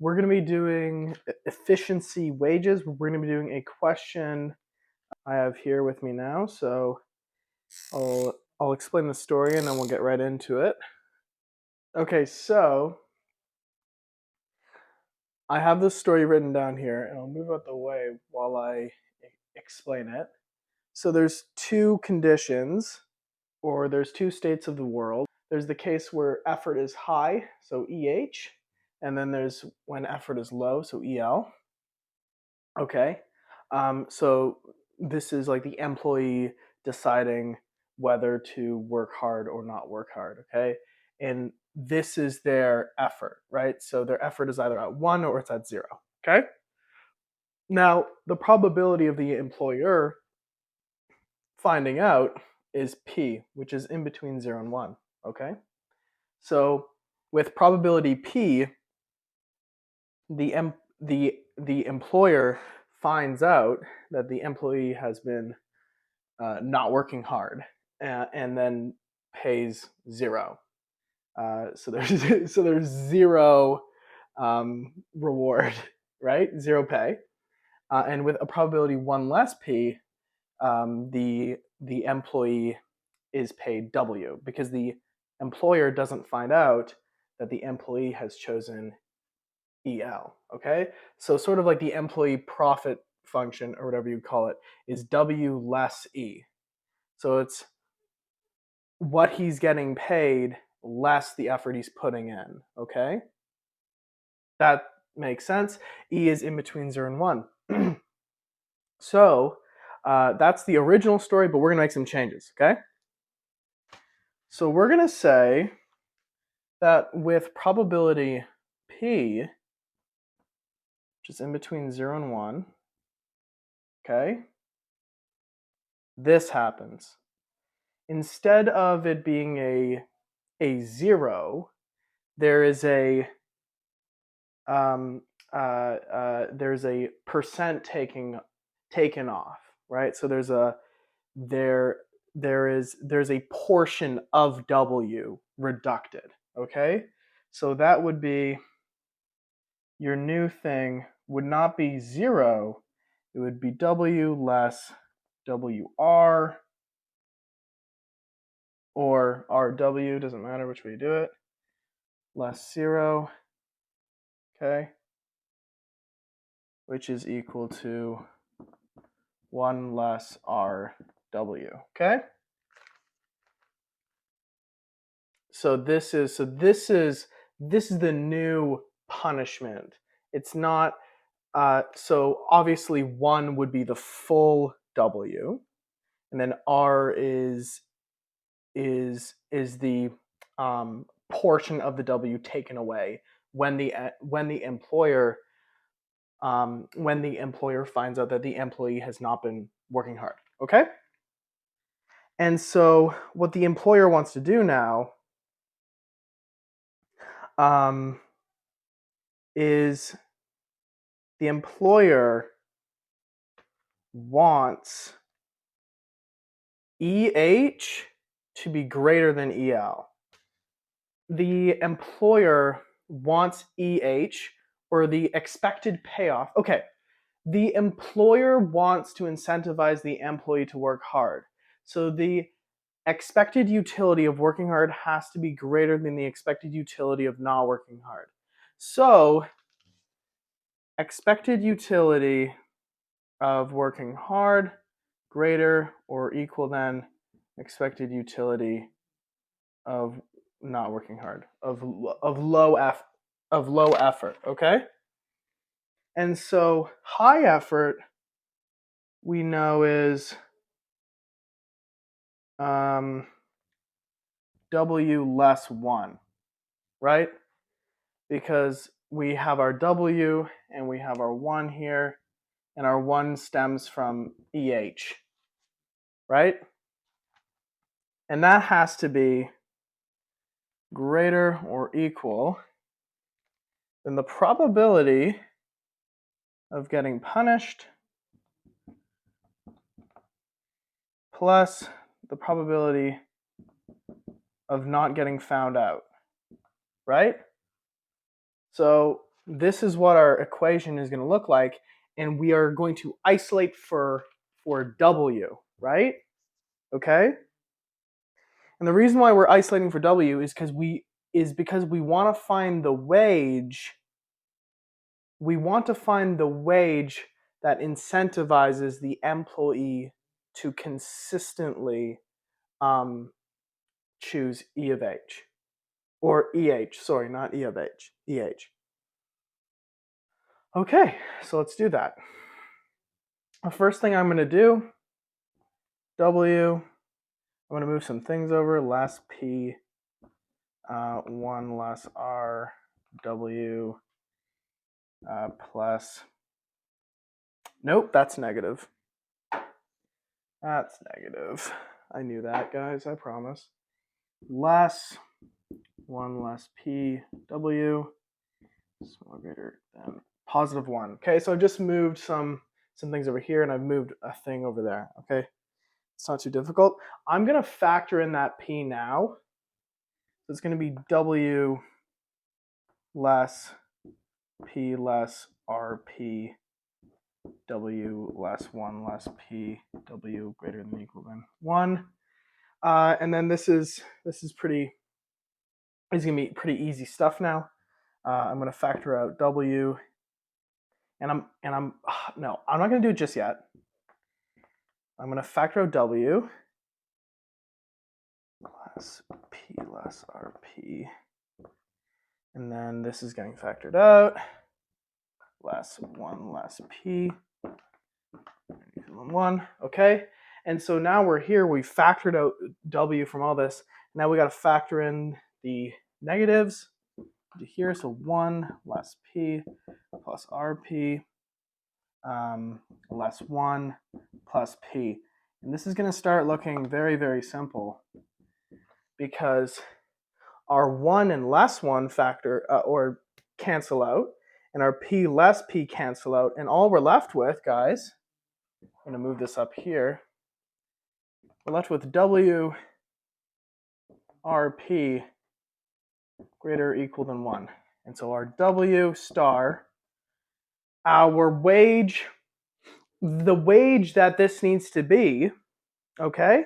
we're going to be doing efficiency wages. We're going to be doing a question I have here with me now. So I'll explain the story and then we'll get right into it. Okay, so I have this story written down here, and I'll move out the way while I explain it. So there's two conditions, or there's two states of the world. There's the case where effort is high, so EH, and then there's when effort is low, so EL. Okay, so this is like the employee deciding whether to work hard or not work hard, okay? And this is their effort, right? So their effort is either at 1 or it's at 0, okay? Now, the probability of the employer finding out is P, which is in between 0 and 1, okay? So with probability P, the employer finds out that the employee has been not working hard and then pays 0. So there's 0 reward, right? 0 pay. And with a probability 1 less P, the employee is paid W because the employer doesn't find out that the employee has chosen EL, okay? So sort of like the employee profit function, or whatever you call it, is W less E. So it's what he's getting paid less the effort he's putting in, okay? That makes sense. E is in between 0 and 1. So that's the original story, but we're going to make some changes, okay? So we're going to say that with probability P, which is in between 0 and 1, okay, this happens. Instead of it being a 0, there is a there's a percent taken off, right? So there's a portion of W reducted, okay? So that would be your new thing would not be 0, it would be W less WR or RW, doesn't matter which way you do it, less 0, okay, which is equal to 1 less RW, okay? So this is the new punishment. It's not so obviously 1 would be the full W, and then R is the portion of the W taken away when the employer finds out that the employee has not been working hard. Okay? And so what the employer wants to do now is the employer wants EH to be greater than EL. The employer wants EH, or the expected payoff. Okay, the employer wants to incentivize the employee to work hard. So the expected utility of working hard has to be greater than the expected utility of not working hard. So expected utility of working hard greater or equal than expected utility of not working hard, of low effort, okay? And so high effort we know is W less 1, right? Because we have our W and we have our 1 here, and our 1 stems from EH, right? And that has to be greater or equal than the probability of getting punished plus the probability of not getting found out, right? So this is what our equation is going to look like, and we are going to isolate for W, right? Okay? And the reason why we're isolating for W is because we want to find the wage. We want to find the wage that incentivizes the employee to consistently choose E of H. Or EH, sorry, not E of H, EH. Okay, so let's do that. The first thing I'm going to do, W, I'm going to move some things over, less P, 1 less R, W, plus, nope, that's negative. That's negative. I knew that, guys, I promise. Less 1 less P, W, smaller greater than positive 1. Okay, so I've just moved some things over here, and I've moved a thing over there. Okay, it's not too difficult. I'm going to factor in that P now. So it's going to be W less P less RP, W less 1 less P, W greater than or equal than 1. And then this is pretty, it's going to be pretty easy stuff now. I'm going to factor out W, and I'm no, I'm not going to do it just yet. I'm going to factor out W less P less RP, and then this is getting factored out. Less 1 less P, 1, okay? And so now we're here, we factored out W from all this. Now we got to factor in the negatives to here, so 1 less P plus RP, less 1 plus P. And this is going to start looking very, very simple because our 1 and less 1 factor or cancel out, and our P less P cancel out, and all we're left with, guys, I'm going to move this up here, we're left with W RP greater or equal than 1. And so our W star, our wage, the wage that this needs to be, okay?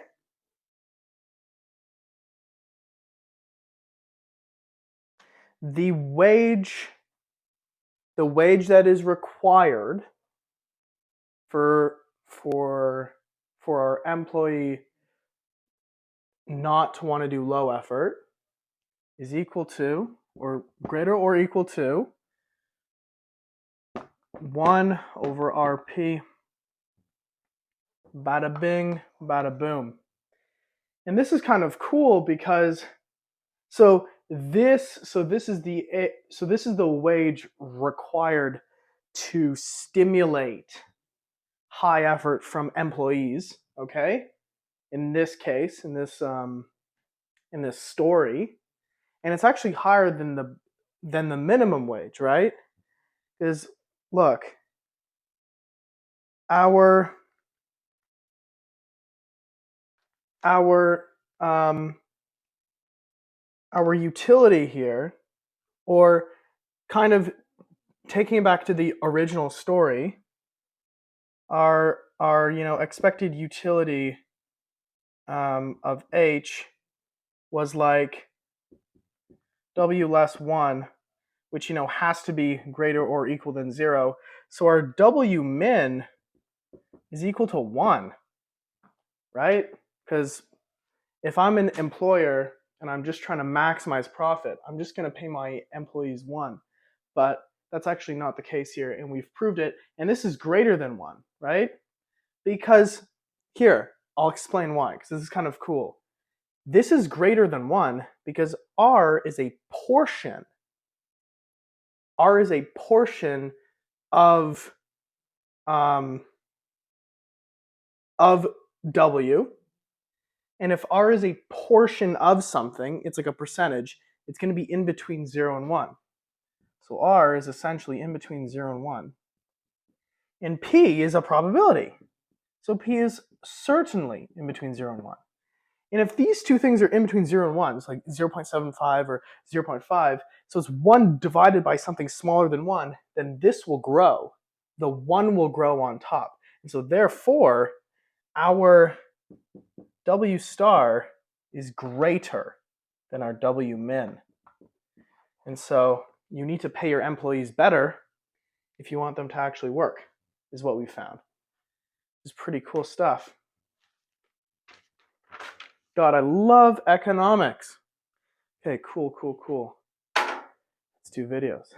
The wage that is required for our employee not to want to do low effort is equal to, or greater or equal to, 1 over RP, bada bing, bada boom. And this is kind of cool because this is the wage required to stimulate high effort from employees, okay? In this case, in this story, and it's actually higher than the minimum wage, right? Because look, our utility here, or kind of taking it back to the original story, our expected utility of H was like W less 1, which has to be greater or equal than 0. So our W min is equal to 1, right? Because if I'm an employer and I'm just trying to maximize profit, I'm just going to pay my employees 1. But that's actually not the case here, and we've proved it. And this is greater than 1, right? Because here, I'll explain why, because this is kind of cool. This is greater than 1 because R is a portion. R is a portion of W. And if R is a portion of something, it's like a percentage, it's going to be in between 0 and 1. So R is essentially in between 0 and 1. And P is a probability. So P is certainly in between 0 and 1. And if these two things are in between 0 and 1, it's like 0.75 or 0.5, so it's 1 divided by something smaller than 1, then this will grow. The 1 will grow on top. And so therefore, our W star is greater than our W min. And so you need to pay your employees better if you want them to actually work, is what we found. It's pretty cool stuff. God, I love economics. Okay, cool. Let's do videos.